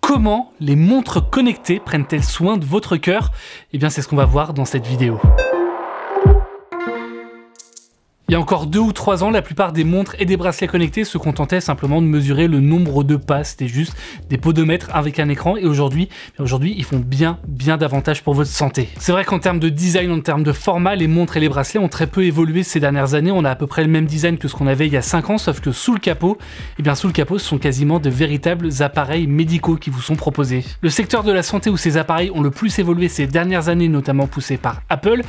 Comment les montres connectées prennent-elles soin de votre cœur? Eh bien, c'est ce qu'on va voir dans cette vidéo. Il y a encore 2 ou 3 ans, la plupart des montres et des bracelets connectés se contentaient simplement de mesurer le nombre de pas. C'était juste des podomètres avec un écran. Et aujourd'hui, ils font bien davantage pour votre santé. C'est vrai qu'en termes de design, en termes de format, les montres et les bracelets ont très peu évolué ces dernières années. On a à peu près le même design que ce qu'on avait il y a 5 ans, sauf que sous le capot, ce sont quasiment de véritables appareils médicaux qui vous sont proposés. Le secteur de la santé où ces appareils ont le plus évolué ces dernières années, notamment poussés par Apple,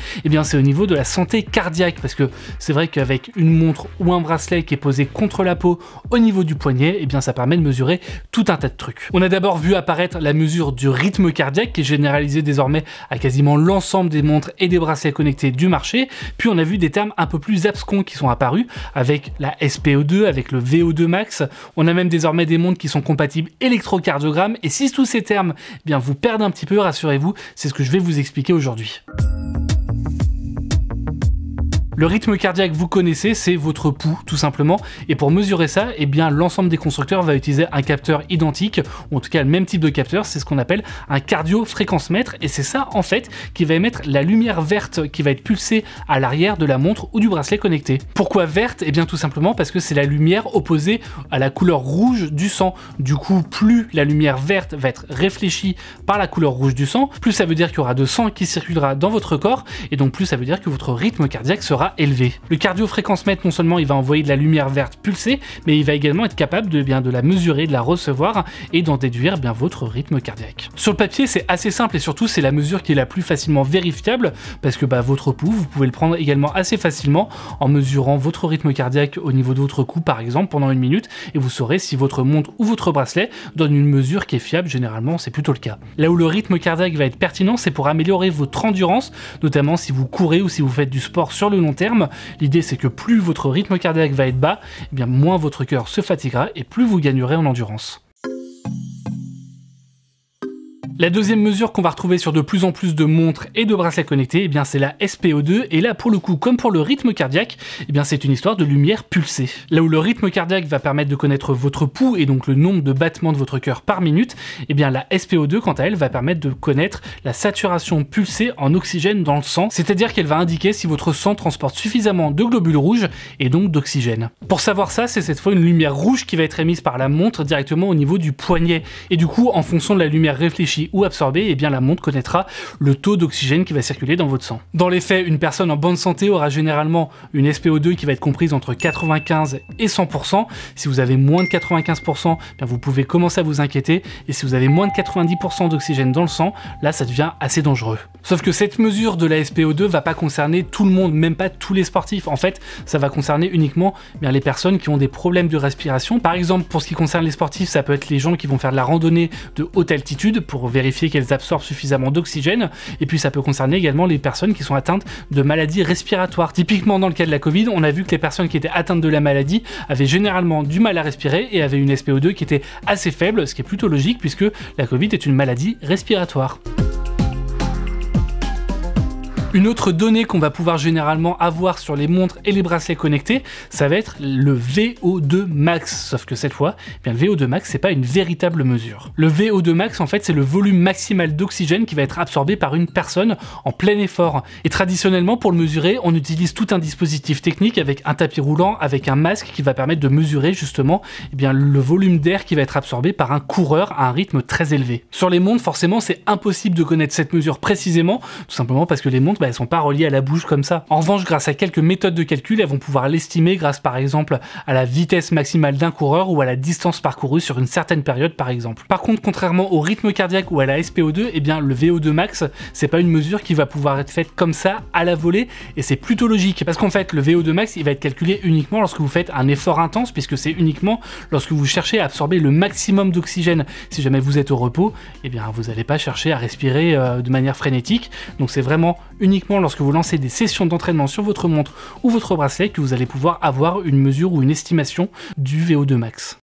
c'est au niveau de la santé cardiaque, parce que c'est vrai qu'avec une montre ou un bracelet qui est posé contre la peau au niveau du poignet, ça permet de mesurer tout un tas de trucs. On a d'abord vu apparaître la mesure du rythme cardiaque qui est généralisée désormais à quasiment l'ensemble des montres et des bracelets connectés du marché, puis on a vu des termes un peu plus abscons qui sont apparus avec la SpO2, avec le VO2 max, on a même désormais des montres qui sont compatibles électrocardiogramme, et si tous ces termes vous perdent un petit peu, rassurez-vous, c'est ce que je vais vous expliquer aujourd'hui. Le rythme cardiaque, vous connaissez, c'est votre pouls, tout simplement. Et pour mesurer ça, l'ensemble des constructeurs va utiliser un capteur identique, ou en tout cas le même type de capteur, c'est ce qu'on appelle un cardio-fréquence-mètre. Et c'est ça, en fait, qui va émettre la lumière verte qui va être pulsée à l'arrière de la montre ou du bracelet connecté. Pourquoi verte? Tout simplement parce que c'est la lumière opposée à la couleur rouge du sang. Du coup, plus la lumière verte va être réfléchie par la couleur rouge du sang, plus ça veut dire qu'il y aura de sang qui circulera dans votre corps, et donc plus ça veut dire que votre rythme cardiaque sera élevé. Le cardio-fréquence-mètre, non seulement il va envoyer de la lumière verte pulsée, mais il va également être capable de la mesurer, de la recevoir et d'en déduire votre rythme cardiaque. Sur le papier, c'est assez simple et surtout c'est la mesure qui est la plus facilement vérifiable parce que votre pouls, vous pouvez le prendre également assez facilement en mesurant votre rythme cardiaque au niveau de votre cou par exemple pendant 1 minute et vous saurez si votre montre ou votre bracelet donne une mesure qui est fiable. Généralement, c'est plutôt le cas. Là où le rythme cardiaque va être pertinent, c'est pour améliorer votre endurance, notamment si vous courez ou si vous faites du sport sur le long terme. L'idée, c'est que plus votre rythme cardiaque va être bas, moins votre cœur se fatiguera et plus vous gagnerez en endurance. La deuxième mesure qu'on va retrouver sur de plus en plus de montres et de bracelets connectés, c'est la SpO2, et là pour le coup, comme pour le rythme cardiaque, c'est une histoire de lumière pulsée. Là où le rythme cardiaque va permettre de connaître votre pouls et donc le nombre de battements de votre cœur par minute, la SpO2 quant à elle va permettre de connaître la saturation pulsée en oxygène dans le sang, c'est-à-dire qu'elle va indiquer si votre sang transporte suffisamment de globules rouges et donc d'oxygène. Pour savoir ça, c'est cette fois une lumière rouge qui va être émise par la montre directement au niveau du poignet, et du coup en fonction de la lumière réfléchie ou absorbée, la montre connaîtra le taux d'oxygène qui va circuler dans votre sang. Dans les faits, une personne en bonne santé aura généralement une SpO2 qui va être comprise entre 95 et 100%. Si vous avez moins de 95%, vous pouvez commencer à vous inquiéter, et si vous avez moins de 90% d'oxygène dans le sang, là ça devient assez dangereux. Sauf que cette mesure de la SpO2 va pas concerner tout le monde, même pas tous les sportifs. En fait, ça va concerner uniquement les personnes qui ont des problèmes de respiration. Par exemple, pour ce qui concerne les sportifs, ça peut être les gens qui vont faire de la randonnée de haute altitude pour vérifier qu'elles absorbent suffisamment d'oxygène, et puis ça peut concerner également les personnes qui sont atteintes de maladies respiratoires. Typiquement dans le cas de la Covid, on a vu que les personnes qui étaient atteintes de la maladie avaient généralement du mal à respirer et avaient une SpO2 qui était assez faible, ce qui est plutôt logique puisque la Covid est une maladie respiratoire. Une autre donnée qu'on va pouvoir généralement avoir sur les montres et les bracelets connectés, ça va être le VO2 max. Sauf que cette fois, le VO2 max, c'est pas une véritable mesure. Le VO2 max, en fait, c'est le volume maximal d'oxygène qui va être absorbé par une personne en plein effort. Et traditionnellement, pour le mesurer, on utilise tout un dispositif technique avec un tapis roulant, avec un masque qui va permettre de mesurer justement le volume d'air qui va être absorbé par un coureur à un rythme très élevé. Sur les montres, forcément, c'est impossible de connaître cette mesure précisément, tout simplement parce que les montres, elles sont pas reliées à la bouche comme ça. En revanche, grâce à quelques méthodes de calcul, elles vont pouvoir l'estimer grâce par exemple à la vitesse maximale d'un coureur ou à la distance parcourue sur une certaine période par exemple. Par contre, contrairement au rythme cardiaque ou à la SpO2, le VO2 max, c'est pas une mesure qui va pouvoir être faite comme ça à la volée, et c'est plutôt logique parce qu'en fait le VO2 max il va être calculé uniquement lorsque vous faites un effort intense, puisque c'est uniquement lorsque vous cherchez à absorber le maximum d'oxygène. Si jamais vous êtes au repos, vous n'allez pas chercher à respirer de manière frénétique, donc c'est vraiment uniquement lorsque vous lancez des sessions d'entraînement sur votre montre ou votre bracelet que vous allez pouvoir avoir une mesure ou une estimation du VO2 max.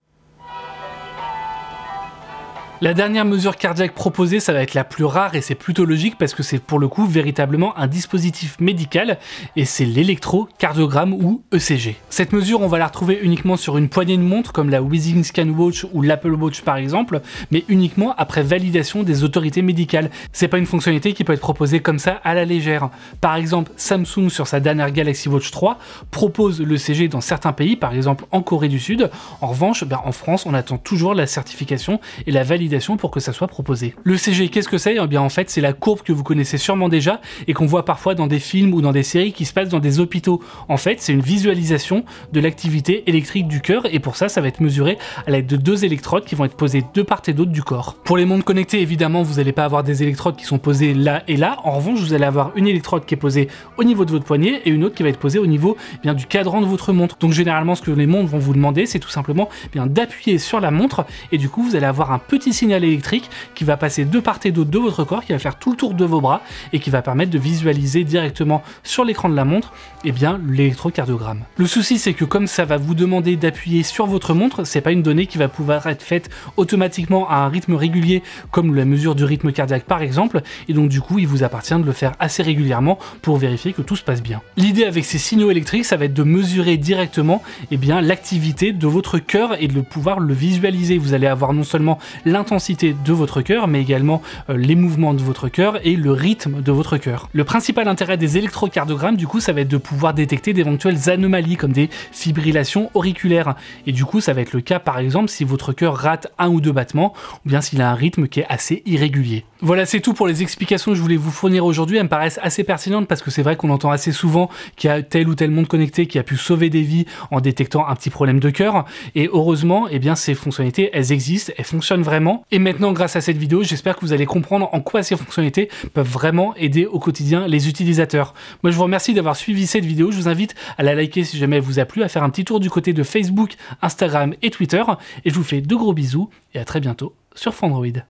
La dernière mesure cardiaque proposée, ça va être la plus rare et c'est plutôt logique parce que c'est pour le coup véritablement un dispositif médical et c'est l'électrocardiogramme ou ECG. Cette mesure, on va la retrouver uniquement sur une poignée de montre comme la Withings Scan Watch ou l'Apple Watch par exemple, mais uniquement après validation des autorités médicales. C'est pas une fonctionnalité qui peut être proposée comme ça à la légère. Par exemple, Samsung sur sa dernière Galaxy Watch 3 propose l'ECG dans certains pays, par exemple en Corée du Sud. En revanche, en France, on attend toujours la certification et la validation pour que ça soit proposé. L'ECG, qu'est-ce que c'est? En fait, c'est la courbe que vous connaissez sûrement déjà et qu'on voit parfois dans des films ou dans des séries qui se passent dans des hôpitaux. En fait, c'est une visualisation de l'activité électrique du cœur et pour ça, ça va être mesuré à l'aide de 2 électrodes qui vont être posées de part et d'autre du corps. Pour les montres connectées, évidemment, vous n'allez pas avoir des électrodes qui sont posées là et là. En revanche, vous allez avoir une électrode qui est posée au niveau de votre poignet et une autre qui va être posée au niveau du cadran de votre montre. Donc généralement, ce que les montres vont vous demander, c'est tout simplement d'appuyer sur la montre et du coup, vous allez avoir un petit signal électrique qui va passer de part et d'autre de votre corps, qui va faire tout le tour de vos bras et qui va permettre de visualiser directement sur l'écran de la montre l'électrocardiogramme. Le souci, c'est que comme ça va vous demander d'appuyer sur votre montre, c'est pas une donnée qui va pouvoir être faite automatiquement à un rythme régulier comme la mesure du rythme cardiaque par exemple, et donc du coup il vous appartient de le faire assez régulièrement pour vérifier que tout se passe bien. L'idée avec ces signaux électriques, ça va être de mesurer directement l'activité de votre cœur et de pouvoir le visualiser. Vous allez avoir non seulement l'intensité de votre cœur, mais également les mouvements de votre cœur et le rythme de votre cœur. Le principal intérêt des électrocardiogrammes, du coup, ça va être de pouvoir détecter d'éventuelles anomalies comme des fibrillations auriculaires. Et du coup, ça va être le cas, par exemple, si votre cœur rate 1 ou 2 battements, ou bien s'il a un rythme qui est assez irrégulier. Voilà, c'est tout pour les explications que je voulais vous fournir aujourd'hui. Elles me paraissent assez pertinentes parce que c'est vrai qu'on entend assez souvent qu'il y a telle ou telle montre connectée qui a pu sauver des vies en détectant un petit problème de cœur. Et heureusement, ces fonctionnalités, elles existent, elles fonctionnent vraiment. Et maintenant, grâce à cette vidéo, j'espère que vous allez comprendre en quoi ces fonctionnalités peuvent vraiment aider au quotidien les utilisateurs. Moi, je vous remercie d'avoir suivi cette vidéo. Je vous invite à la liker si jamais elle vous a plu, à faire un petit tour du côté de Facebook, Instagram et Twitter. Et je vous fais de gros bisous et à très bientôt sur Frandroid.